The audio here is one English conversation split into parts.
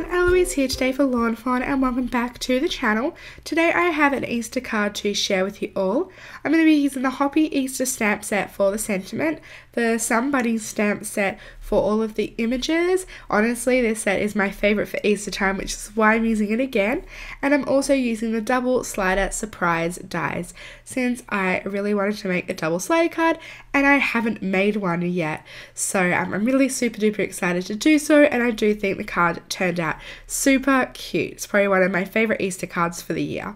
Eloise here today for Lawnfawn and welcome back to the channel. Today I have an Easter card to share with you all. I'm going to be using the Hoppy Easter stamp set for the sentiment, the Somebody stamp set for all of the images. Honestly, this set is my favourite for Easter time, which is why I'm using it again. And I'm also using the double slider surprise dies since I really wanted to make a double slider card and I haven't made one yet. So I'm really super duper excited to do so, and I do think the card turned out super cute. It's probably one of my favourite Easter cards for the year.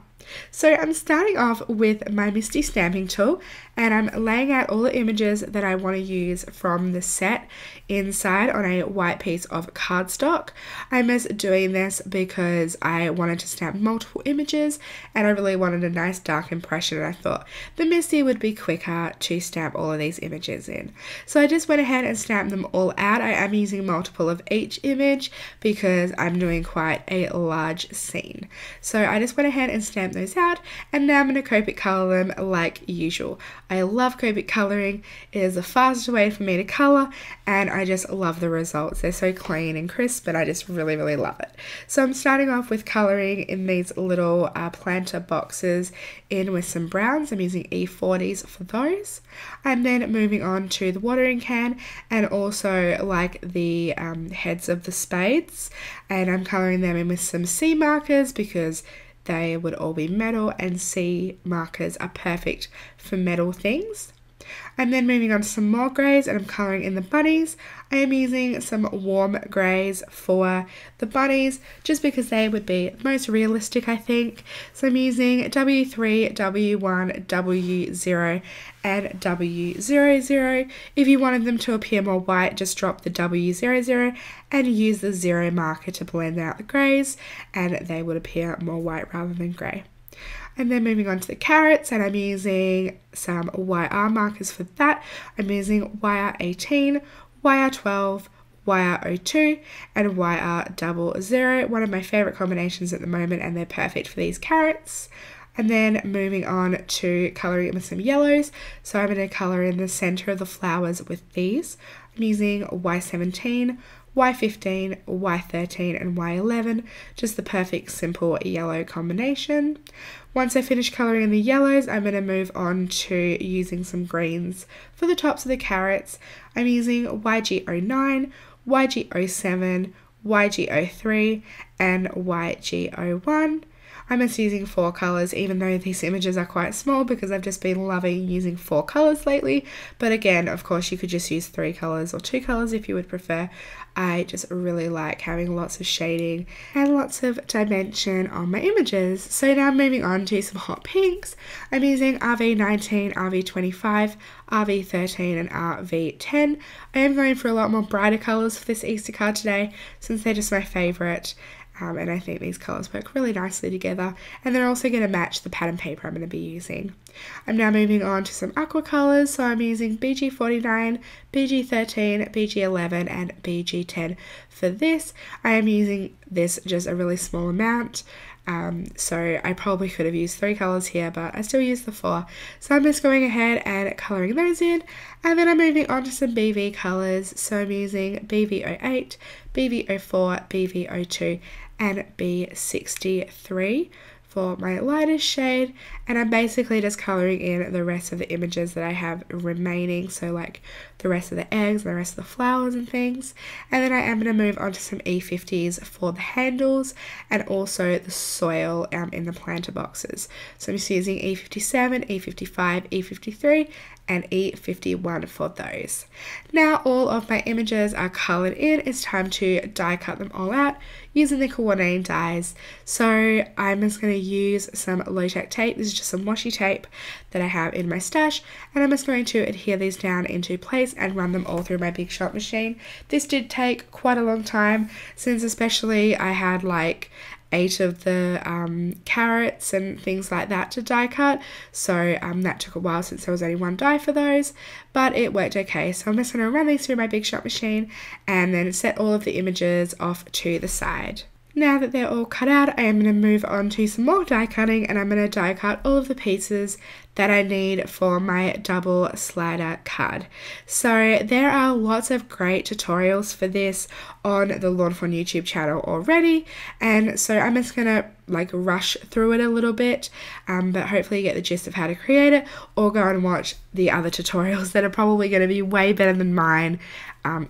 So I'm starting off with my MISTI stamping tool and I'm laying out all the images that I want to use from the set inside on a white piece of cardstock. I'm just doing this because I wanted to stamp multiple images and I really wanted a nice dark impression, and I thought the MISTI would be quicker to stamp all of these images in. So I just went ahead and stamped them all out. I am using multiple of each image because I'm doing quite a large scene. So I just went ahead and stamped those out, and now I'm going to Copic color them like usual. I love Copic coloring. It is the fastest way for me to color and I just love the results. They're so clean and crisp and I just really love it. So I'm starting off with coloring in these little planter boxes in with some browns. I'm using E40s for those. I'm then moving on to the watering can and also like the heads of the spades, and I'm coloring them in with some C markers because they would all be metal and C markers are perfect for metal things. I'm then moving on to some more greys and I'm colouring in the bunnies. I am using some warm greys for the bunnies just because they would be the most realistic, I think. So I'm using W3, W1, W0 and W00. If you wanted them to appear more white, just drop the W00 and use the 0 marker to blend out the greys and they would appear more white rather than grey. And then moving on to the carrots, and I'm using some YR markers for that. I'm using YR18, YR12, YR02 and YR00, one of my favourite combinations at the moment, and they're perfect for these carrots. And then moving on to colouring it with some yellows, so I'm going to colour in the centre of the flowers with these. I'm using Y17, Y15, Y13 and Y11, just the perfect simple yellow combination. Once I finish colouring in the yellows, I'm going to move on to using some greens for the tops of the carrots. I'm using YG09, YG07, YG03 and YG01. I'm just using 4 colours, even though these images are quite small because I've just been loving using 4 colours lately. But again, of course, you could just use 3 colours or 2 colours if you would prefer. I just really like having lots of shading and lots of dimension on my images. So now moving on to some hot pinks. I'm using RV19, RV25, RV13 and RV10. I am going for a lot more brighter colours for this Easter card today since they're just my favourite. And I think these colours work really nicely together, and they're also going to match the pattern paper I'm going to be using. I'm now moving on to some aqua colours, so I'm using BG49, BG13, BG11 and BG10 for this. I am using this just a really small amount, so I probably could have used 3 colours here, but I still used the 4. So I'm just going ahead and colouring those in, and then I'm moving on to some BV colours, so I'm using BV08, BV04, BV02 and B63 for my lightest shade, and I'm basically just colouring in the rest of the images that I have remaining, so like the rest of the eggs and the rest of the flowers and things. And then I am going to move on to some E50s for the handles and also the soil in the planter boxes. So I'm just using E57, E55, E53 and E51 for those. Now all of my images are coloured in. It's time to die cut them all out using the coordinating dies. So I'm just going to use some low-tack tape. This is just some washi tape that I have in my stash, and I'm just going to adhere these down into place and run them all through my Big Shot machine. This did take quite a long time since especially I had like 8 of the carrots and things like that to die cut, so that took a while since there was only 1 die for those, but it worked okay. So I'm just going to run these through my Big Shot machine and then set all of the images off to the side. Now that they're all cut out, I am going to move on to some more die cutting, and I'm going to die cut all of the pieces that I need for my double slider card. So there are lots of great tutorials for this on the Lawnfawn YouTube channel already, and so I'm just gonna like rush through it a little bit, but hopefully you get the gist of how to create it, or go and watch the other tutorials that are probably going to be way better than mine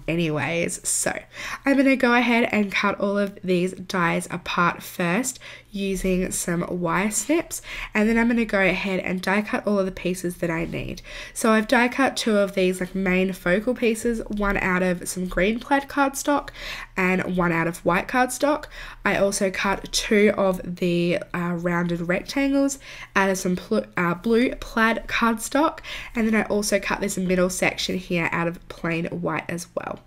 anyways. So I'm going to go ahead and cut all of these dies apart first using some wire snips, and then I'm going to go ahead and die cut all of the pieces that I need. So I've die cut 2 of these like main focal pieces, one out of some green plaid cardstock and one out of white cardstock. I also cut 2 of the rounded rectangles out of some blue plaid cardstock, and then I also cut this middle section here out of plain white as well.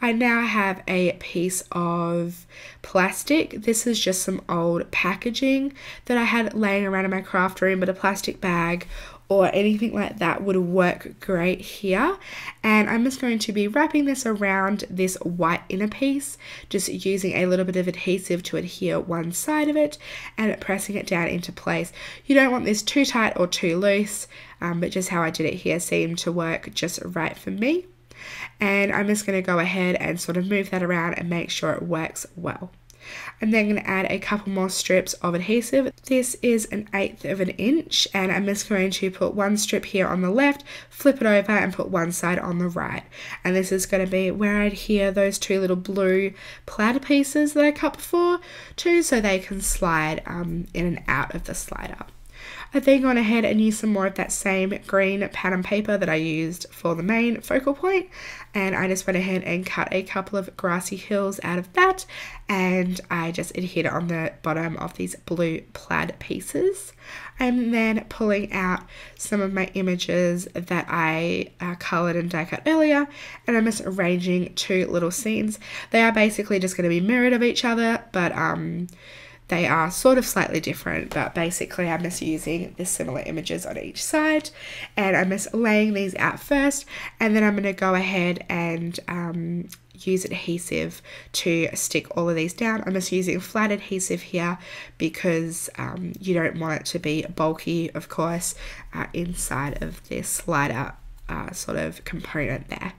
I now have a piece of plastic. This is just some old packaging that I had laying around in my craft room, but a plastic bag or anything like that would work great here. And I'm just going to be wrapping this around this white inner piece, just using a little bit of adhesive to adhere one side of it and pressing it down into place. You don't want this too tight or too loose, but just how I did it here seemed to work just right for me. And I'm just going to go ahead and sort of move that around and make sure it works well. I'm then going to add a couple more strips of adhesive. This is 1/8 of an inch, and I'm just going to put one strip here on the left, flip it over and put one side on the right. And this is going to be where I adhere those 2 little blue plaid pieces that I cut before too, so they can slide in and out of the slider. I've then gone ahead and used some more of that same green pattern paper that I used for the main focal point, and I just went ahead and cut a couple of grassy hills out of that, and I just adhered it on the bottom of these blue plaid pieces. I'm then pulling out some of my images that I coloured and die cut earlier, and I'm just arranging 2 little scenes. They are basically just going to be mirrored of each other, but they are sort of slightly different, but basically I'm just using the similar images on each side, and I'm just laying these out first, and then I'm going to go ahead and use adhesive to stick all of these down. I'm just using flat adhesive here because you don't want it to be bulky, of course, inside of this slider sort of component there.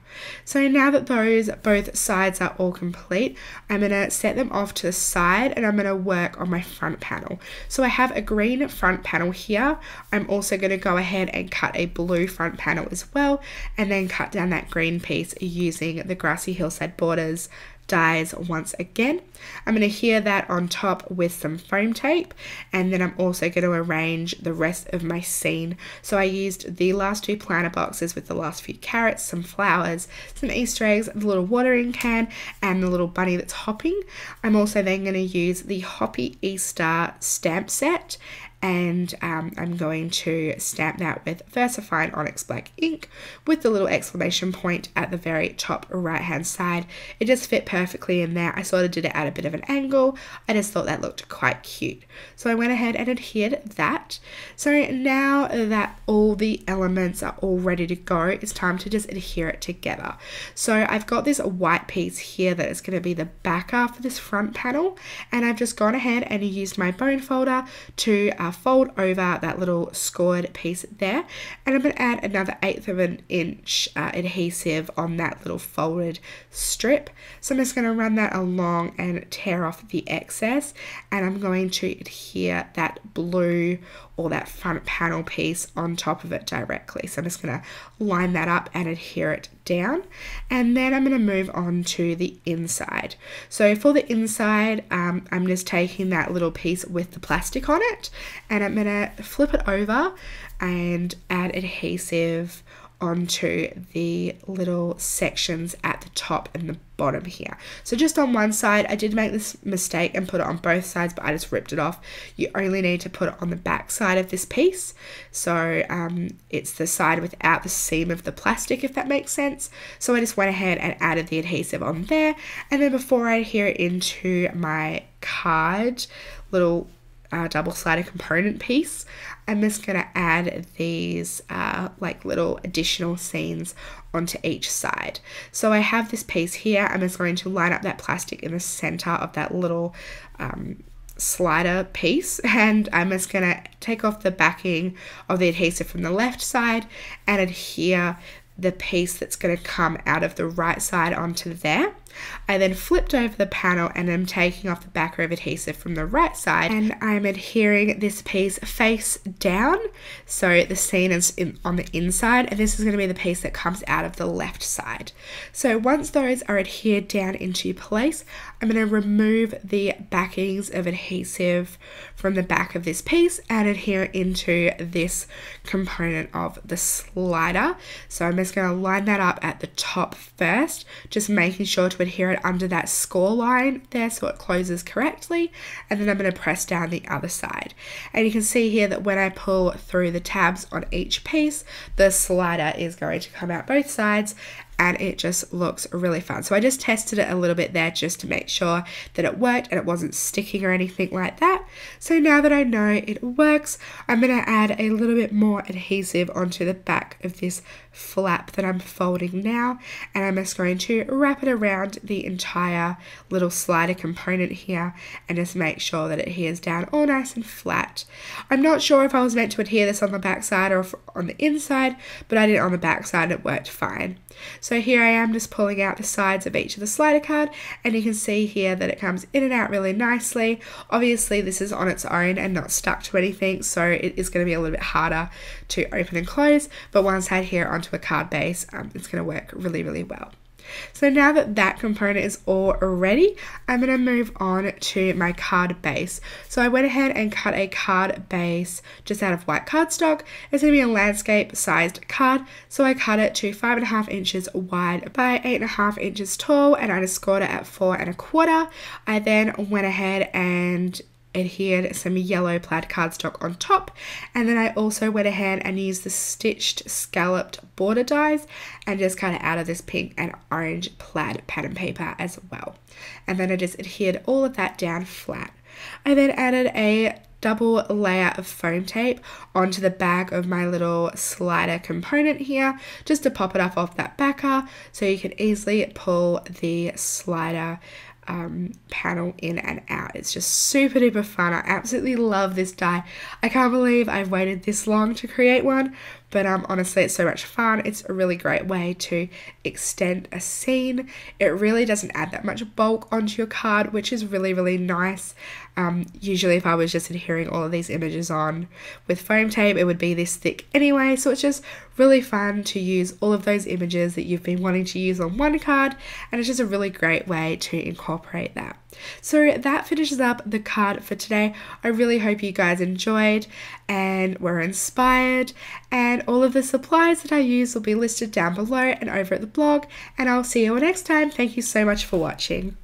So now that those both sides are all complete, I'm going to set them off to the side, and I'm going to work on my front panel. So I have a green front panel here. I'm also going to go ahead and cut a blue front panel as well, and then cut down that green piece using the Grassy Hillside borders dies once again. I'm going to adhere that on top with some foam tape, and then I'm also going to arrange the rest of my scene. So I used the last 2 planter boxes with the last few carrots, some flowers, some Easter eggs, the little watering can, and the little bunny that's hopping. I'm also then going to use the Hoppy Easter stamp set, and I'm going to stamp that with VersaFine Onyx Black ink with the little exclamation point at the very top right hand side. It just fit perfectly in there. I sort of did it at a bit of an angle. I just thought that looked quite cute. So I went ahead and adhered that. So now that all the elements are all ready to go, it's time to just adhere it together. So I've got this white piece here that is going to be the backer for this front panel, and I've just gone ahead and used my bone folder to fold over that little scored piece there, and I'm going to add another 1/8 of an inch adhesive on that little folded strip. So I'm just going to run that along and tear off the excess, and I'm going to adhere that blue or that front panel piece on top of it directly. So I'm just going to line that up and adhere it down, and then I'm going to move on to the inside. So for the inside, I'm just taking that little piece with the plastic on it, and I'm going to flip it over and add adhesive onto the little sections at the top and the bottom here. So just on one side, I did make this mistake and put it on both sides, but I just ripped it off. You only need to put it on the back side of this piece. So it's the side without the seam of the plastic, if that makes sense. So I just went ahead and added the adhesive on there. And then before I adhere it into my card, little double slider component piece, I'm just going to add these like little additional scenes onto each side. So I have this piece here. I'm just going to line up that plastic in the center of that little slider piece, and I'm just going to take off the backing of the adhesive from the left side and adhere the piece that's going to come out of the right side onto there. I then flipped over the panel and I'm taking off the backer of adhesive from the right side, and I'm adhering this piece face down so the seam is on the inside, and this is going to be the piece that comes out of the left side. So once those are adhered down into place, I'm going to remove the backings of adhesive from the back of this piece and adhere into this component of the slider. So I'm just going to line that up at the top first, just making sure to adhere it under that score line there so it closes correctly, and then I'm going to press down the other side. And you can see here that when I pull through the tabs on each piece, the slider is going to come out both sides, and it just looks really fun. So I just tested it a little bit there just to make sure that it worked and it wasn't sticking or anything like that. So now that I know it works, I'm going to add a little bit more adhesive onto the back of this flap that I'm folding now, and I'm just going to wrap it around the entire little slider component here and just make sure that it adheres down all nice and flat. I'm not sure if I was meant to adhere this on the back side or on the inside, but I did it on the back side and it worked fine. So here I am just pulling out the sides of each of the slider card, and you can see here that it comes in and out really nicely. Obviously this is on its own and not stuck to anything, so it is going to be a little bit harder to open and close, but once I adhere onto a card base, it's going to work really well. So now that that component is all ready, I'm going to move on to my card base. So I went ahead and cut a card base just out of white cardstock. It's going to be a landscape sized card, so I cut it to 5.5 inches wide by 8.5 inches tall, and I just scored it at 4 1/4. I then went ahead and adhered some yellow plaid cardstock on top, and then I also went ahead and used the stitched scalloped border dies and just cut it out of this pink and orange plaid pattern paper as well. And then I just adhered all of that down flat. I then added a double layer of foam tape onto the back of my little slider component here just to pop it up off that backer so you can easily pull the slider panel in and out. It's just super duper fun. I absolutely love this die. I can't believe I've waited this long to create one, but honestly it's so much fun. It's a really great way to extend a scene. It really doesn't add that much bulk onto your card, which is really nice. Usually if I was just adhering all of these images on with foam tape, it would be this thick anyway, so it's just really fun to use all of those images that you've been wanting to use on one card, and it's just a really great way to incorporate that. So that finishes up the card for today. I really hope you guys enjoyed and were inspired, and all of the supplies that I use will be listed down below and over at the blog, and I'll see you all next time. Thank you so much for watching.